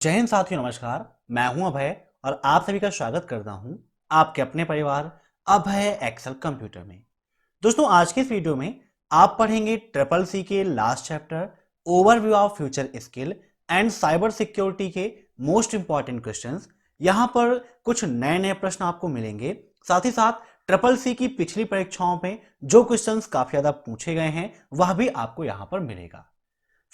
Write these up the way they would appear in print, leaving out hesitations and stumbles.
जय हिंद साथियों, नमस्कार। मैं हूं अभय और आप सभी का स्वागत करता हूं आपके अपने परिवार अभय एक्सेल कंप्यूटर में। दोस्तों, आज के इस वीडियो में आप पढ़ेंगे ट्रिपल सी के last chapter overview of future skill and cyber security के मोस्ट इंपॉर्टेंट क्वेश्चंस। यहां पर कुछ नए नए प्रश्न आपको मिलेंगे। साथ ही साथ ट्रिपल सी की पिछली परीक्षाओं में जो क्वेश्चंस काफी ज्यादा पूछे गए हैं वह भी आपको यहां पर मिलेगा।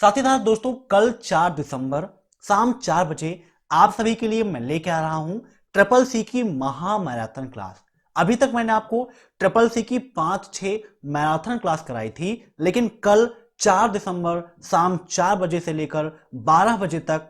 साथ ही साथ दोस्तों, कल 4 दिसंबर शाम 4 बजे आप सभी के लिए मैं लेके आ रहा हूं ट्रिपल सी की महा मैराथन क्लास। अभी तक मैंने आपको ट्रिपल सी की 5-6 मैराथन क्लास कराई थी, लेकिन कल 4 दिसंबर शाम 4 बजे से लेकर 12 बजे तक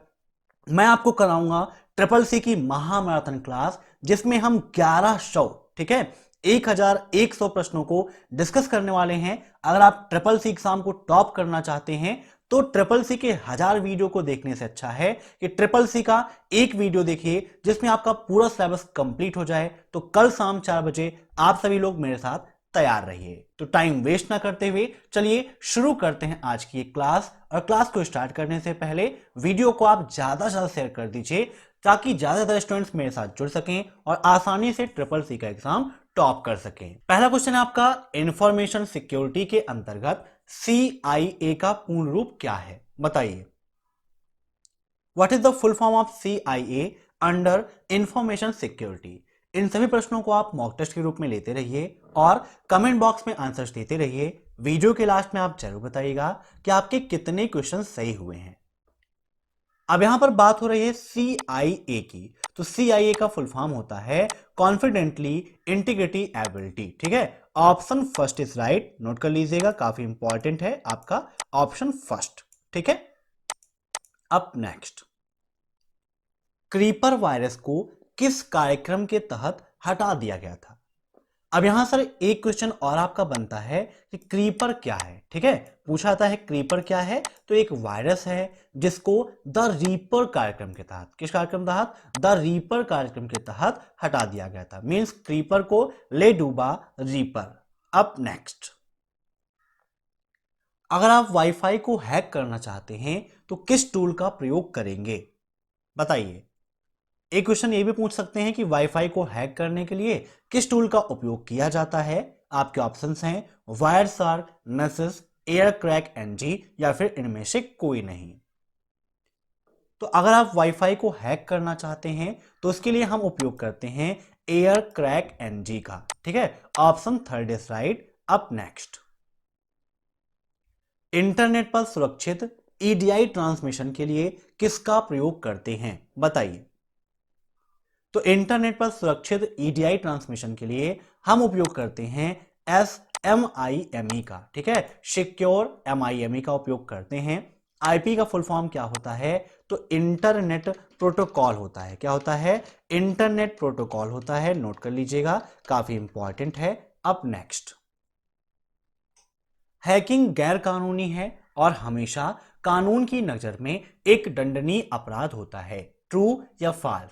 मैं आपको कराऊंगा ट्रिपल सी की महा मैराथन क्लास, जिसमें हम 1100, ठीक है, 1100 प्रश्नों को डिस्कस करने वाले हैं। अगर आप ट्रिपल सी एग्जाम को टॉप करना चाहते हैं तो ट्रिपल सी के 1000 वीडियो को देखने से अच्छा है कि ट्रिपल सी का एक वीडियो देखिए जिसमें आपका पूरा सिलेबस कंप्लीट हो जाए। तो कल शाम 4 बजे आप सभी लोग मेरे साथ तैयार रहिए। तो टाइम वेस्ट ना करते हुए चलिए शुरू करते हैं आज की एक क्लास। और क्लास को स्टार्ट करने से पहले वीडियो को आप ज्यादा से ज्यादा शेयर कर दीजिए ताकि ज्यादातर स्टूडेंट्स मेरे साथ जुड़ सकें और आसानी से ट्रिपल सी का एग्जाम टॉप कर सकें। पहला क्वेश्चन है आपका, इंफॉर्मेशन सिक्योरिटी के अंतर्गत CIA का पूर्ण रूप क्या है? बताइए। What is the full form of CIA under information security? इन सभी प्रश्नों को आप मॉक टेस्ट के रूप में लेते रहिए और कमेंट बॉक्स में आंसर्स देते रहिए। वीडियो के लास्ट में आप जरूर बताइएगा कि आपके कितने क्वेश्चन सही हुए हैं। अब यहां पर बात हो रही है CIA की। तो CIA का फुल फॉर्म होता है कॉन्फिडेंटली इंटीग्रिटी एबिलिटी, ठीक है। Option first is right, note कर लीजिएगा, काफी इंपॉर्टेंट है आपका ऑप्शन फर्स्ट, ठीक है। अब नेक्स्ट, क्रीपर वायरस को किस कार्यक्रम के तहत हटा दिया गया था? अब यहां सर एक क्वेश्चन और आपका बनता है कि क्रीपर क्या है, ठीक है। पूछा जाता है क्रीपर क्या है, तो एक वायरस है जिसको द रीपर कार्यक्रम के तहत, किस कार्यक्रम तहत? द रीपर कार्यक्रम के तहत हटा दिया गया था। मींस क्रीपर को ले डूबा रीपर। अब नेक्स्ट, अगर आप वाईफाई को हैक करना चाहते हैं तो किस टूल का प्रयोग करेंगे? बताइए। एक क्वेश्चन ये भी पूछ सकते हैं कि वाईफाई को हैक करने के लिए किस टूल का उपयोग किया जाता है। आपके ऑप्शंस हैं Wireshark, Nessus, Aircrack NG या फिर इनमें से कोई नहीं। तो अगर आप वाईफाई को हैक करना चाहते हैं तो उसके लिए हम उपयोग करते हैं एयर क्रैक एनजी का, ठीक है। Option third is right. Up next, internet पर सुरक्षित EDI ट्रांसमिशन के लिए किसका प्रयोग करते हैं? बताइए। तो इंटरनेट पर सुरक्षित EDI ट्रांसमिशन के लिए हम उपयोग करते हैं SMIME का, ठीक है, सिक्योर MIME का उपयोग करते हैं। IP का फुल फॉर्म क्या होता है? तो इंटरनेट प्रोटोकॉल होता है। क्या होता है? इंटरनेट प्रोटोकॉल होता है, नोट कर लीजिएगा, काफी इंपॉर्टेंट है। अब नेक्स्ट, हैकिंग गैर कानूनी है और हमेशा कानून की नजर में एक दंडनीय अपराध होता है। ट्रू या फॉल्स?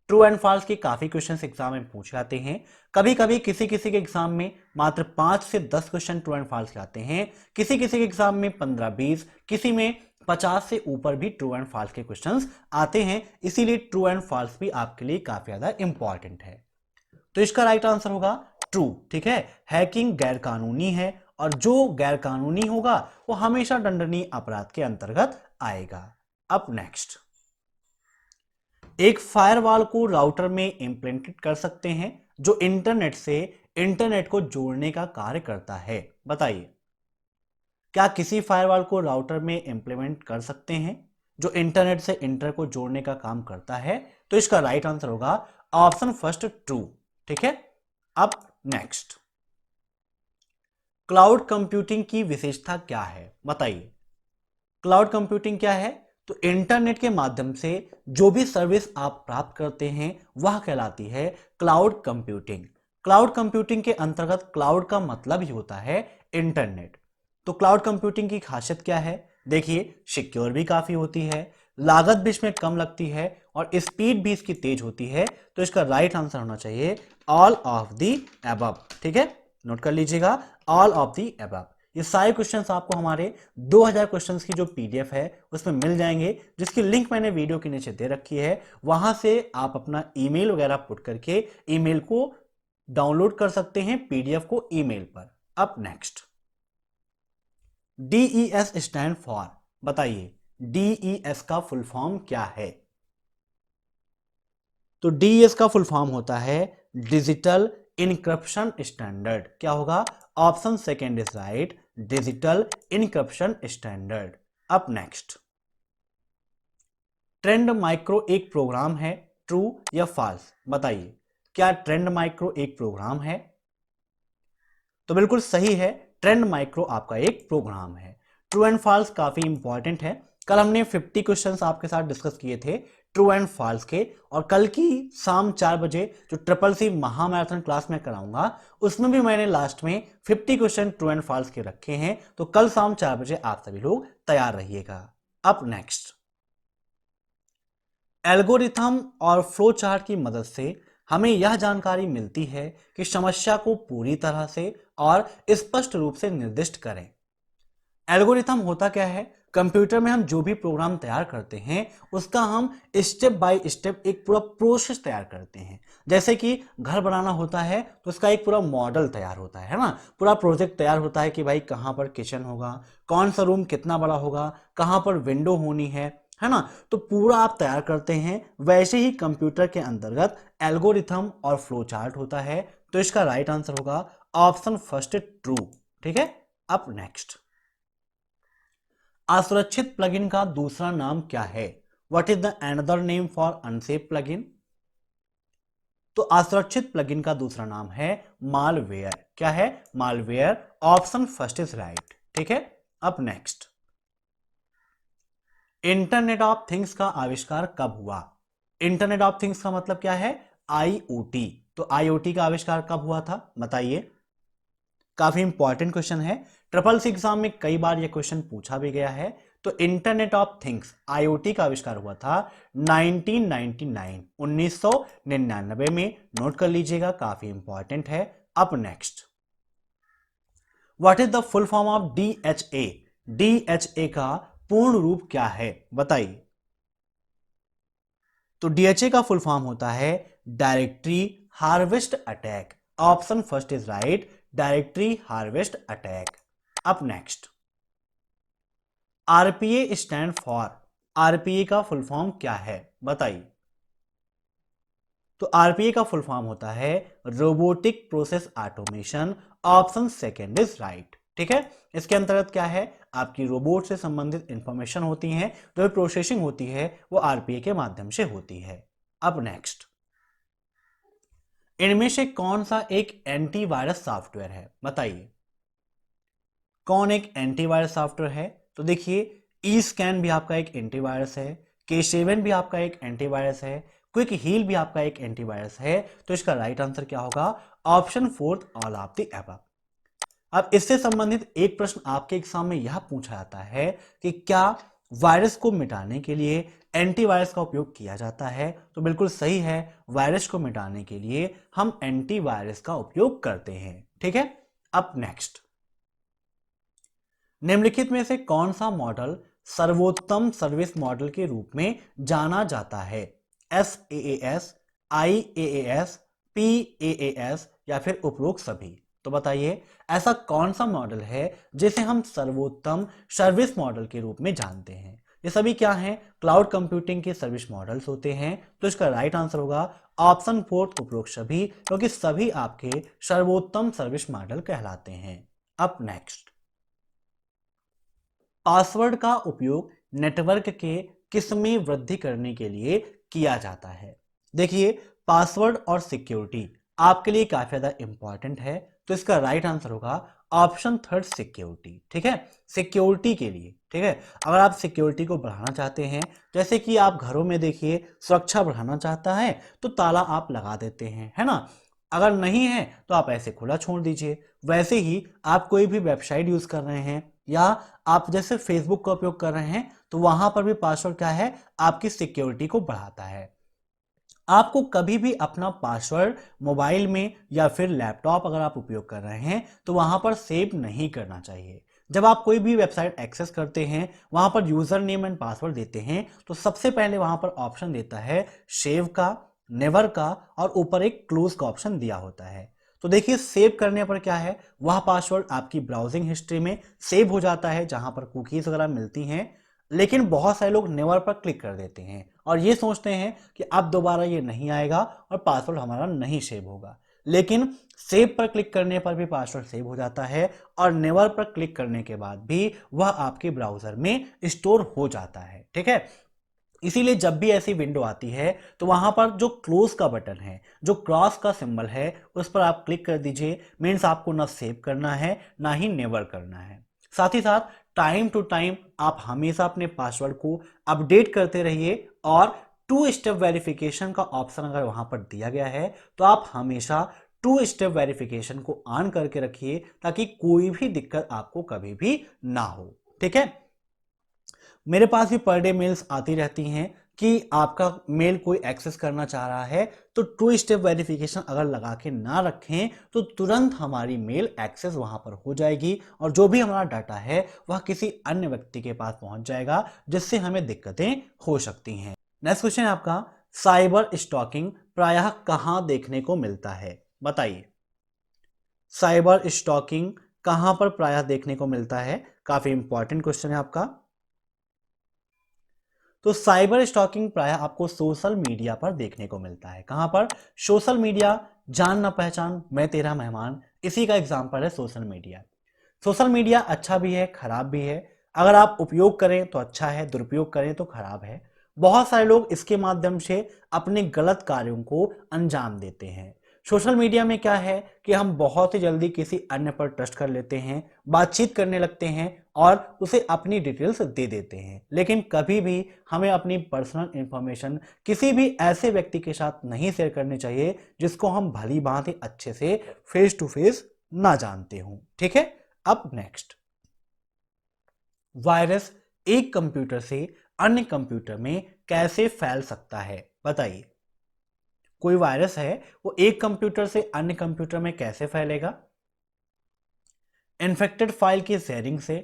ट्रू एंड फॉल्स के काफी क्वेश्चंस एग्जाम में पूछ जाते हैं। कभी कभी किसी किसी के एग्जाम में मात्र 5 से 10 क्वेश्चन ट्रू एंड फॉल्स के आते हैं, किसी किसी के एग्जाम में 15-20, किसी में 50 से ऊपर भी ट्रू एंड फॉल्स के क्वेश्चंस आते हैं। इसीलिए ट्रू एंड फॉल्स भी आपके लिए काफी ज्यादा इंपॉर्टेंट है। तो इसका राइट आंसर होगा ट्रू, ठीक है। हैकिंग गैर कानूनी है और जो गैर कानूनी होगा वो हमेशा दंडनीय अपराध के अंतर्गत आएगा। अब नेक्स्ट, एक फायरवॉल को राउटर में इंप्लीमेंट कर सकते हैं जो इंटरनेट से इंटरनेट को जोड़ने का कार्य करता है। बताइए, क्या किसी फायरवॉल को राउटर में इंप्लीमेंट कर सकते हैं जो इंटरनेट से इंटर को जोड़ने का काम करता है? तो इसका राइट आंसर होगा ऑप्शन फर्स्ट, ट्रू, ठीक है। अब नेक्स्ट, क्लाउड कंप्यूटिंग की विशेषता क्या है? बताइए। क्लाउड कंप्यूटिंग क्या है? तो इंटरनेट के माध्यम से जो भी सर्विस आप प्राप्त करते हैं वह कहलाती है क्लाउड कंप्यूटिंग। क्लाउड कंप्यूटिंग के अंतर्गत क्लाउड का मतलब ही होता है इंटरनेट। तो क्लाउड कंप्यूटिंग की खासियत क्या है? देखिए, सिक्योर भी काफी होती है, लागत भी इसमें कम लगती है और स्पीड भी इसकी तेज होती है। तो इसका राइट आंसर होना चाहिए ऑल ऑफ द अबव, ठीक है। नोट कर लीजिएगा, ऑल ऑफ द अबव। ये सारे क्वेश्चंस आपको हमारे 2000 क्वेश्चंस की जो पीडीएफ है उसमें मिल जाएंगे, जिसकी लिंक मैंने वीडियो के नीचे दे रखी है। वहां से आप अपना ईमेल वगैरह पुट करके ईमेल को डाउनलोड कर सकते हैं, पीडीएफ को ईमेल पर। अब नेक्स्ट, डीईएस स्टैंड फॉर, बताइए डीईएस का फुल फॉर्म क्या है? तो डीईएस का फुल फॉर्म होता है डिजिटल इनक्रप्शन स्टैंडर्ड। क्या होगा? Option second is right, digital encryption standard. अब नेक्स्ट, ट्रेंड माइक्रो एक प्रोग्राम है, ट्रू या फॉल्स? बताइए, क्या ट्रेंड माइक्रो एक प्रोग्राम है? तो बिल्कुल सही है, ट्रेंड माइक्रो आपका एक प्रोग्राम है। ट्रू एंड फॉल्स काफी इंपॉर्टेंट है। कल हमने 50 क्वेश्चंस आपके साथ डिस्कस किए थे ट्रू एंड फॉल्स के, और कल की शाम 4 बजे जो ट्रिपल सी महामैराथन क्लास में कराऊंगा उसमें भी मैंने लास्ट में 50 क्वेश्चन ट्रू एंड फॉल्स के रखे हैं। तो कल शाम 4 बजे आप सभी लोग तैयार रहिएगा। अब नेक्स्ट, एल्गोरिथम और फ्लो चार्ट की मदद से हमें यह जानकारी मिलती है कि समस्या को पूरी तरह से और स्पष्ट रूप से निर्दिष्ट करें। एल्गोरिथम होता क्या है? कंप्यूटर में हम जो भी प्रोग्राम तैयार करते हैं उसका हम स्टेप बाय स्टेप एक पूरा प्रोसेस तैयार करते हैं। जैसे कि घर बनाना होता है तो उसका एक पूरा मॉडल तैयार होता है ना, पूरा प्रोजेक्ट तैयार होता है कि भाई कहाँ पर किचन होगा, कौन सा रूम कितना बड़ा होगा, कहाँ पर विंडो होनी है ना। तो पूरा आप तैयार करते हैं, वैसे ही कंप्यूटर के अंतर्गत एल्गोरिथम और फ्लो चार्ट होता है। तो इसका राइट आंसर होगा ऑप्शन फर्स्ट, ट्रू। ठीक है। अब नेक्स्ट, असुरक्षित प्लगइन का दूसरा नाम क्या है? What is the another name for unsafe plugin? तो असुरक्षित प्लगइन का दूसरा नाम है मालवेयर। क्या है? Malware. Option first is right. ठीक है। अब नेक्स्ट, इंटरनेट ऑफ थिंग्स का आविष्कार कब हुआ? इंटरनेट ऑफ थिंग्स का मतलब क्या है? आईओटी। तो आईओटी का आविष्कार कब हुआ था बताइए। काफी इंपॉर्टेंट क्वेश्चन है, ट्रिपल सी एग्जाम में कई बार यह क्वेश्चन पूछा भी गया है। तो इंटरनेट ऑफ थिंग्स आईओटी का आविष्कार हुआ था 1999 में। नोट कर लीजिएगा, काफी इंपॉर्टेंट है। अब next, what is the full form of DHA? DHA का पूर्ण रूप क्या है बताइए। तो डीएचए का फुल फॉर्म होता है directory harvest attack. Option first is right, directory harvest attack. अब next, RPA stand for, RPA का फुल फॉर्म क्या है बताइए। तो आरपीए का फुल फॉर्म होता है robotic process automation. Option second is right. ठीक है। इसके अंतर्गत क्या है? आपकी रोबोट से संबंधित इंफॉर्मेशन होती है, जो प्रोसेसिंग होती है वो आरपीए के माध्यम से होती है। अब नेक्स्ट, इनमें से कौन सा एक एंटीवायरस सॉफ्टवेयर है बताइए। कौन एक एंटीवायरस सॉफ्टवेयर है? तो देखिए, ई स्कैन भी आपका एक एंटीवायरस है, K7 भी आपका एक एंटीवायरस है, क्विक हील भी आपका एक एंटीवायरस है। तो इसका राइट आंसर क्या होगा? Option fourth, all of the above. अब इससे संबंधित एक प्रश्न आपके एग्जाम में यह पूछा जाता है कि क्या वायरस को मिटाने के लिए एंटीवायरस का उपयोग किया जाता है? तो बिल्कुल सही है, वायरस को मिटाने के लिए हम एंटीवायरस का उपयोग करते हैं। ठीक है। अब नेक्स्ट, निम्नलिखित में से कौन सा मॉडल सर्वोत्तम सर्विस मॉडल के रूप में जाना जाता है? SaaS, IaaS, PaaS या फिर उपरोक्त सभी? तो बताइए, ऐसा कौन सा मॉडल है जिसे हम सर्वोत्तम सर्विस मॉडल के रूप में जानते हैं? ये सभी क्या हैं? क्लाउड कंप्यूटिंग के सर्विस मॉडल्स होते हैं। तो इसका राइट आंसर होगा ऑप्शन फोर्थ, उपरोक्त सभी, क्योंकि सभी आपके सर्वोत्तम सर्विस मॉडल कहलाते हैं। अब नेक्स्ट, पासवर्ड का उपयोग नेटवर्क के किसमें वृद्धि करने के लिए किया जाता है? देखिए, पासवर्ड और सिक्योरिटी आपके लिए काफी ज्यादा इंपॉर्टेंट है। तो इसका राइट आंसर होगा ऑप्शन थर्ड, सिक्योरिटी। ठीक है, सिक्योरिटी के लिए। ठीक है, अगर आप सिक्योरिटी को बढ़ाना चाहते हैं, जैसे कि आप घरों में देखिए सुरक्षा बढ़ाना चाहता है तो ताला आप लगा देते हैं, है ना। अगर नहीं है तो आप ऐसे खुला छोड़ दीजिए। वैसे ही आप कोई भी वेबसाइट यूज कर रहे हैं या आप जैसे फेसबुक का उपयोग कर रहे हैं तो वहां पर भी पासवर्ड क्या है? आपकी सिक्योरिटी को बढ़ाता है। आपको कभी भी अपना पासवर्ड मोबाइल में या फिर लैपटॉप अगर आप उपयोग कर रहे हैं तो वहां पर सेव नहीं करना चाहिए। जब आप कोई भी वेबसाइट एक्सेस करते हैं, वहां पर यूजर नेम एंड पासवर्ड देते हैं, तो सबसे पहले वहां पर ऑप्शन देता है सेव का, नेवर का और ऊपर एक क्लोज का ऑप्शन दिया होता है। तो देखिए सेव करने पर क्या है, वह पासवर्ड आपकी ब्राउजिंग हिस्ट्री में सेव हो जाता है जहां पर कुकीज वगैरह मिलती हैं। लेकिन बहुत सारे लोग नेवर पर क्लिक कर देते हैं और ये सोचते हैं कि अब दोबारा ये नहीं आएगा और पासवर्ड हमारा नहीं सेव होगा। लेकिन सेव पर क्लिक करने पर भी पासवर्ड सेव हो जाता है और नेवर पर क्लिक करने के बाद भी वह आपके ब्राउजर में स्टोर हो जाता है। ठीक है, इसीलिए जब भी ऐसी विंडो आती है तो वहां पर जो क्लोज का बटन है, जो क्रॉस का सिंबल है, उस पर आप क्लिक कर दीजिए। मीन्स आपको ना सेव करना है ना ही नेवर करना है। साथ ही साथ टाइम टू टाइम आप हमेशा अपने पासवर्ड को अपडेट करते रहिए और 2 स्टेप वेरिफिकेशन का ऑप्शन अगर वहां पर दिया गया है तो आप हमेशा 2 स्टेप वेरिफिकेशन को ऑन करके रखिए ताकि कोई भी दिक्कत आपको कभी भी ना हो। ठीक है, मेरे पास भी पर डे मेल्स आती रहती हैं कि आपका मेल कोई एक्सेस करना चाह रहा है, तो 2 स्टेप वेरिफिकेशन अगर लगा के ना रखें तो तुरंत हमारी मेल एक्सेस वहां पर हो जाएगी और जो भी हमारा डाटा है वह किसी अन्य व्यक्ति के पास पहुंच जाएगा, जिससे हमें दिक्कतें हो सकती हैं। नेक्स्ट क्वेश्चन है आपका, साइबर स्टॉकिंग प्रायः कहां देखने को मिलता है? बताइए, साइबर स्टॉकिंग कहां पर प्रायः देखने को मिलता है? काफी इंपॉर्टेंट क्वेश्चन है आपका। तो साइबर स्टॉकिंग प्रायः आपको सोशल मीडिया पर देखने को मिलता है। कहां पर? Social media. जान ना पहचान मैं तेरा मेहमान, इसी का एग्जांपल है सोशल मीडिया। सोशल मीडिया अच्छा भी है, खराब भी है। अगर आप उपयोग करें तो अच्छा है, दुरुपयोग करें तो खराब है। बहुत सारे लोग इसके माध्यम से अपने गलत कार्यों को अंजाम देते हैं। सोशल मीडिया में क्या है कि हम बहुत ही जल्दी किसी अन्य पर ट्रस्ट कर लेते हैं, बातचीत करने लगते हैं और उसे अपनी डिटेल्स दे देते हैं। लेकिन कभी भी हमें अपनी पर्सनल इंफॉर्मेशन किसी भी ऐसे व्यक्ति के साथ नहीं शेयर करनी चाहिए जिसको हम भली भांति अच्छे से फेस टू फेस ना जानते हों। ठीक है, अब नेक्स्ट, वायरस एक कंप्यूटर से अन्य कंप्यूटर में कैसे फैल सकता है? बताइए, कोई वायरस है वो एक कंप्यूटर से अन्य कंप्यूटर में कैसे फैलेगा? इन्फेक्टेड फाइल की शेयरिंग से,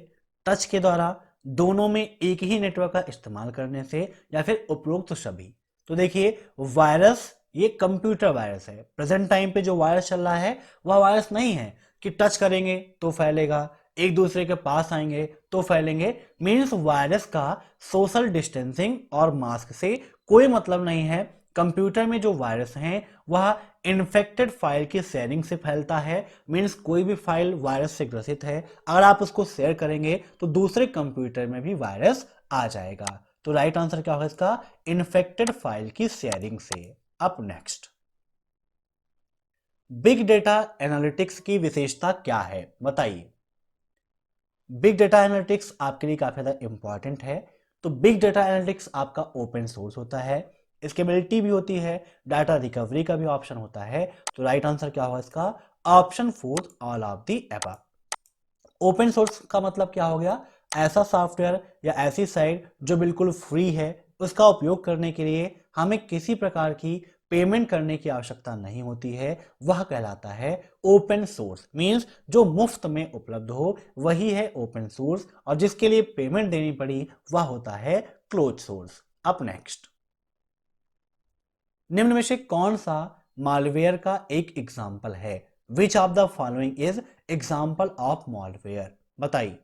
टच के द्वारा, दोनों में एक ही नेटवर्क का इस्तेमाल करने से या फिर उपरोक्त तो सभी। तो देखिए वायरस ये कंप्यूटर वायरस है। प्रेजेंट टाइम पे जो वायरस चल रहा है वह वायरस नहीं है कि टच करेंगे तो फैलेगा, एक दूसरे के पास आएंगे तो फैलेंगे। मीन्स वायरस का सोशल डिस्टेंसिंग और मास्क से कोई मतलब नहीं है। कंप्यूटर में जो वायरस हैं वह इन्फेक्टेड फाइल की शेयरिंग से फैलता है। मीन्स कोई भी फाइल वायरस से ग्रसित है, अगर आप उसको शेयर करेंगे तो दूसरे कंप्यूटर में भी वायरस आ जाएगा। तो राइट आंसर क्या होगा इसका? इन्फेक्टेड फाइल की शेयरिंग से। Up next, big data analytics की विशेषता क्या है? बताइए, बिग डेटा एनालिटिक्स आपके लिए काफी ज्यादा इंपॉर्टेंट है। तो बिग डेटा एनालिटिक्स आपका ओपन सोर्स होता है, स्केलेबिलिटी भी होती है, डाटा रिकवरी का भी ऑप्शन होता है। तो राइट आंसर क्या होगा इसका? Option 4 all of the above. Open source का मतलब क्या हो गया? ऐसा सॉफ्टवेयर या ऐसी साइट जो बिल्कुल फ्री है, उसका उपयोग करने के लिए हमें किसी प्रकार की पेमेंट करने की आवश्यकता नहीं होती है, वह कहलाता है ओपन सोर्स। मींस जो मुफ्त में उपलब्ध हो वही है ओपन सोर्स, और जिसके लिए पेमेंट देनी पड़ी वह होता है क्लोज सोर्स। अप नेक्स्ट, निम्न में से कौन सा मालवेयर का एक एग्जाम्पल है? Which of the following is example of malware? बताइए।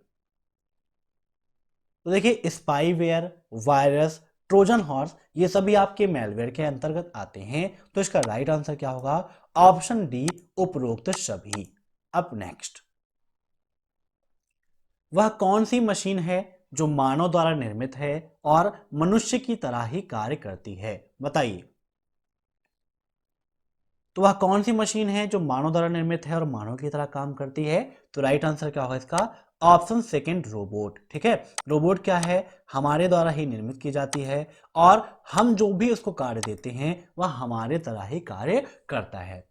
तो देखिए स्पाईवेयर, वायरस, ट्रोजन हॉर्स ये सभी आपके मेलवेयर के अंतर्गत आते हैं। तो इसका राइट आंसर क्या होगा? ऑप्शन डी, उपरोक्त सभी। अब नेक्स्ट, वह कौन सी मशीन है जो मानव द्वारा निर्मित है और मनुष्य की तरह ही कार्य करती है? बताइए। तो वह कौन सी मशीन है जो मानव द्वारा निर्मित है और मानव की तरह काम करती है? तो राइट आंसर क्या होगा इसका? Option second, robot. ठीक है, रोबोट क्या है? हमारे द्वारा ही निर्मित की जाती है और हम जो भी उसको कार्य देते हैं वह हमारे तरह ही कार्य करता है।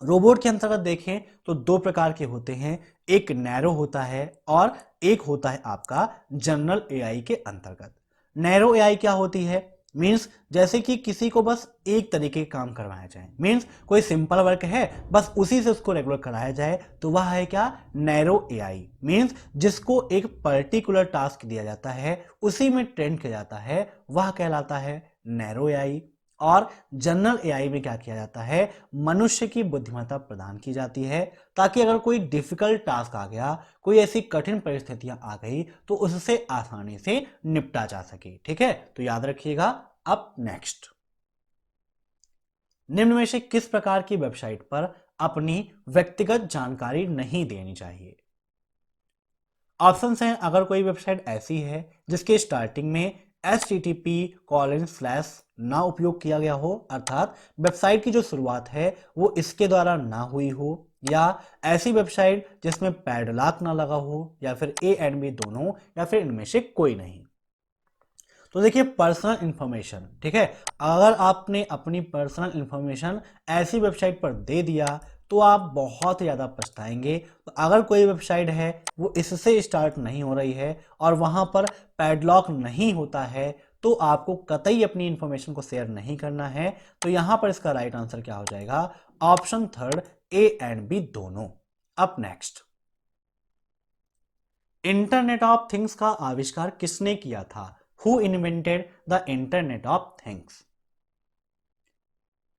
रोबोट के अंतर्गत देखें तो 2 प्रकार के होते हैं, एक नैरो होता है और एक होता है आपका जनरल एआई के अंतर्गत। नैरो एआई क्या होती है? मीन्स जैसे कि किसी को बस एक तरीके के काम करवाया जाए, मीन्स कोई सिंपल वर्क है बस उसी से उसको रेगुलर कराया जाए, तो वह है क्या, नैरो एआई। मीन्स जिसको एक पर्टिकुलर टास्क दिया जाता है उसी में ट्रेन किया जाता है, वह कहलाता है नैरो एआई। और जनरल एआई में क्या किया जाता है, मनुष्य की बुद्धिमत्ता प्रदान की जाती है ताकि अगर कोई डिफिकल्ट टास्क आ गया, कोई ऐसी कठिन परिस्थितियां आ गई तो उससे आसानी से निपटा जा सके। ठीक है, तो याद रखिएगा। अब नेक्स्ट, निम्न में से किस प्रकार की वेबसाइट पर अपनी व्यक्तिगत जानकारी नहीं देनी चाहिए। ऑप्शंस हैं, अगर कोई वेबसाइट ऐसी है जिसके स्टार्टिंग में http:/ ना उपयोग किया गया हो, अर्थात वेबसाइट की जो शुरुआत है वो इसके द्वारा ना हुई हो, या ऐसी वेबसाइट जिसमें पैडलॉक ना लगा हो, या फिर ए एंड बी दोनों, या फिर इनमें से कोई नहीं। तो देखिए पर्सनल इंफॉर्मेशन, ठीक है, अगर आपने अपनी पर्सनल इंफॉर्मेशन ऐसी वेबसाइट पर दे दिया तो आप बहुत ज़्यादा पछताएंगे। तो अगर कोई वेबसाइट है वो इससे स्टार्ट नहीं हो रही है और वहाँ पर पैडलॉक नहीं होता है तो आपको कतई अपनी इंफॉर्मेशन को शेयर नहीं करना है। तो यहाँ पर इसका राइट आंसर क्या हो जाएगा, option third, A and B दोनों। अब नेक्स्ट, इंटरनेट ऑफ थिंग्स का आविष्कार किसने किया था, who invented the internet of things.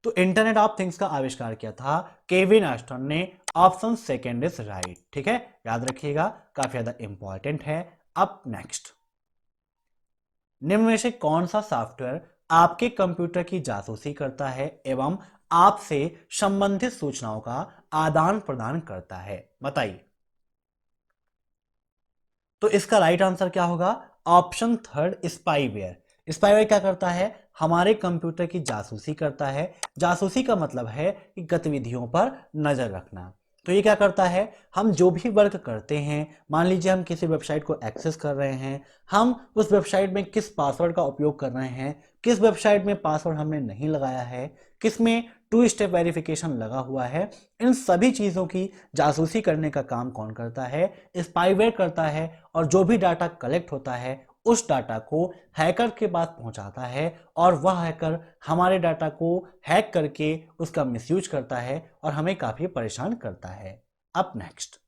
तो इंटरनेट ऑफ थिंग्स का आविष्कार किया था केविन एस्टन ने, ऑप्शन सेकेंड इज राइट। ठीक है, याद रखिएगा, काफी ज्यादा इंपॉर्टेंट है। अब नेक्स्ट, निम्न में से कौन सा सॉफ्टवेयर आपके कंप्यूटर की जासूसी करता है एवं आपसे संबंधित सूचनाओं का आदान प्रदान करता है, बताइए। तो इसका राइट आंसर क्या होगा, ऑप्शन थर्ड, स्पाईवेयर। स्पाईवेयर क्या करता है, हमारे कंप्यूटर की जासूसी करता है। जासूसी का मतलब है कि गतिविधियों पर नजर रखना। तो ये क्या करता है, हम जो भी वर्क करते हैं, मान लीजिए हम किसी वेबसाइट को एक्सेस कर रहे हैं, हम उस वेबसाइट में किस पासवर्ड का उपयोग कर रहे हैं, किस वेबसाइट में पासवर्ड हमने नहीं लगाया है, किस में 2 स्टेप वेरिफिकेशन लगा हुआ है, इन सभी चीज़ों की जासूसी करने का काम कौन करता है, स्पाईवेयर करता है। और जो भी डाटा कलेक्ट होता है उस डाटा को हैकर के पास पहुंचाता है और वह हैकर हमारे डाटा को हैक करके उसका मिसयूज करता है और हमें काफी परेशान करता है। अब नेक्स्ट,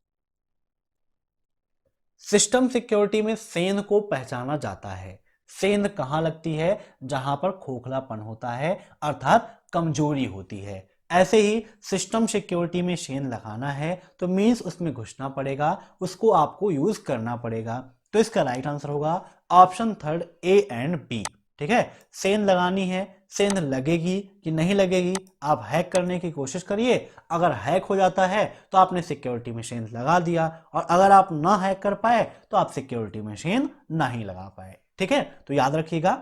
सिस्टम सिक्योरिटी में सेंध को पहचाना जाता है। सेंध कहां लगती है, जहां पर खोखलापन होता है अर्थात कमजोरी होती है। ऐसे ही सिस्टम सिक्योरिटी में सेंध लगाना है तो मीन्स उसमें घुसना पड़ेगा, उसको आपको यूज करना पड़ेगा। तो इसका राइट आंसर होगा option third, A and B. ठीक है, सेंध लगानी है, सेंध लगेगी कि नहीं लगेगी, आप हैक करने की कोशिश करिए। अगर हैक हो जाता है तो आपने सिक्योरिटी में सेंध लगा दिया, और अगर आप ना हैक कर पाए तो आप सिक्योरिटी में सेंध नहीं लगा पाए। ठीक है, तो याद रखिएगा,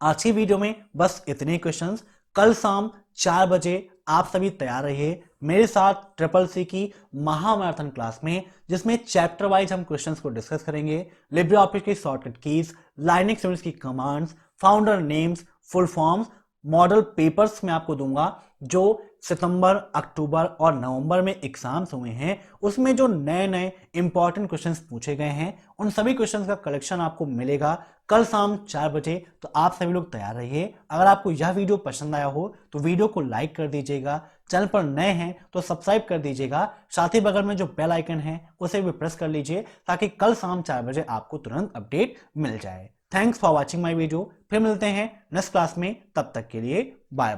आज की वीडियो में बस इतने क्वेश्चंस। कल शाम 4 बजे आप सभी तैयार रहिए मेरे साथ ट्रिपल सी की महामैराथन क्लास में, जिसमें चैप्टर वाइज हम क्वेश्चंस को डिस्कस करेंगे। लिब्रे ऑफिस की शॉर्टकट कीज, लाइनक्स यूनिक्स की commands, founder names, full forms, model papers मैं आपको दूंगा। जो सितंबर, अक्टूबर और नवंबर में एग्जाम्स हुए हैं उसमें जो नए नए इंपॉर्टेंट क्वेश्चंस पूछे गए हैं उन सभी क्वेश्चंस का कलेक्शन आपको मिलेगा कल शाम 4 बजे। तो आप सभी लोग तैयार रहिए। अगर आपको यह वीडियो पसंद आया हो तो वीडियो को लाइक कर दीजिएगा, चैनल पर नए हैं तो सब्सक्राइब कर दीजिएगा, साथ ही बगल में जो बेल आइकन है उसे भी प्रेस कर लीजिए ताकि कल शाम 4 बजे आपको तुरंत अपडेट मिल जाए। Thanks for watching my video. फिर मिलते हैं नेक्स्ट क्लास में, तब तक के लिए बाय।